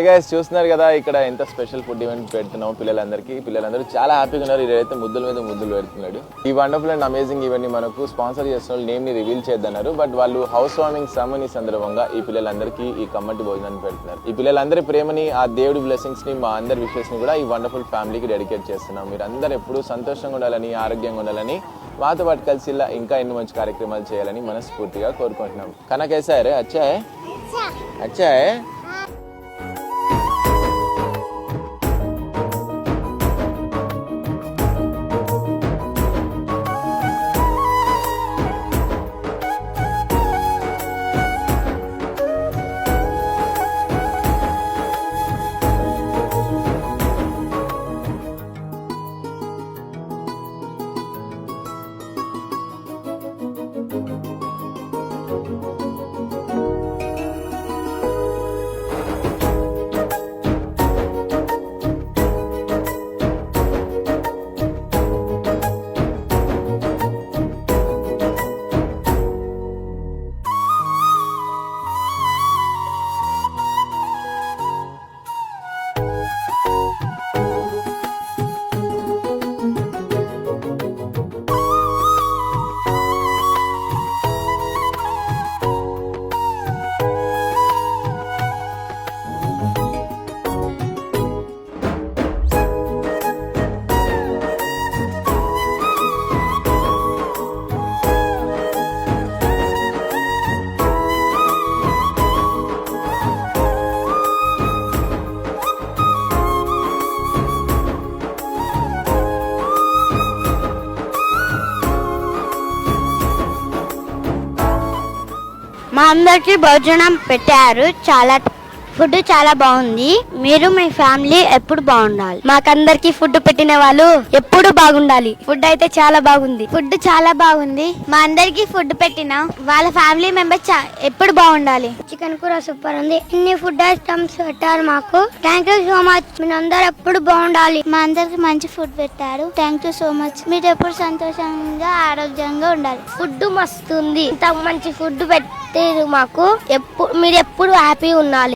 Guys చూస్తున్నారు కదా ఇక్కడ ఎంత స్పెషల్ ఫుడ్ ఈవెంట్ పెడుతున్నాం పిల్లలందరూ చాలా హ్యాపీగా ఉన్నారు. ఇదైతే ముద్దుల మీద ముద్దులు పెడుతున్నాడు. ఈ వండర్ఫుల్ అండ్ అమేజింగ్ ఈవెంట్ ని మనకు స్పాన్సర్ చేసిన వాళ్ళు నేమ్ ని రివీల్ చేద్దన్నారు. బట్ వాళ్ళు హౌస్ వార్మింగ్ సెరమనీ సందర్భంగా ఈ పిల్లలందరికీ ఈ కమ్మటి భోజనాన్ని పెడుతున్నారు. ఈ పిల్లలందరి ప్రేమని ఆ దేవుడి బ్లెస్సింగ్స్ ని మా అందరి విషెస్ ని కూడా ఈ వండర్ఫుల్ ఫ్యామిలీకి డెడికేట్ చేస్తున్నాం. మీరు అందరూ ఎప్పుడు సంతోషంగా ఉండాలని ఆరోగ్యంగా ఉండాలని మాతో పాటు కలిసి ఇలా ఇంకా ఎన్ని మంచి కార్యక్రమాలు చేయాలని మనస్ఫూర్తిగా కోరుకుంటున్నాం. కనకేసా రే అచ్చా మా అందరికి భోజనం పెట్టారు. ఫుడ్ చాలా బాగుంది. మీరు మీ ఫ్యామిలీ ఎప్పుడు బాగుండాలి. మాకందరికి ఫుడ్ పెట్టిన వాళ్ళు ఎప్పుడు బాగుండాలి. ఫుడ్ అయితే చాలా బాగుంది. ఫుడ్ చాలా బాగుంది. మా అందరికి ఫుడ్ పెట్టిన వాళ్ళ ఫ్యామిలీ మెంబర్స్ ఎప్పుడు బాగుండాలి. చికెన్ కూర సూపర్ ఉంది. ఇన్ని ఫుడ్ ఐటమ్స్ పెట్టారు మాకు. Thank you so much. మీరు అందరు ఎప్పుడు బాగుండాలి. మా అందరికి మంచి ఫుడ్ పెట్టారు. Thank you so much. మీరు ఎప్పుడు సంతోషంగా ఆరోగ్యంగా ఉండాలి. ఫుడ్ మస్తుంది. ఇంత మంచి ఫుడ్ పెట్టారు మాకు. మీరు ఎప్పుడు హ్యాపీ ఉండాలి.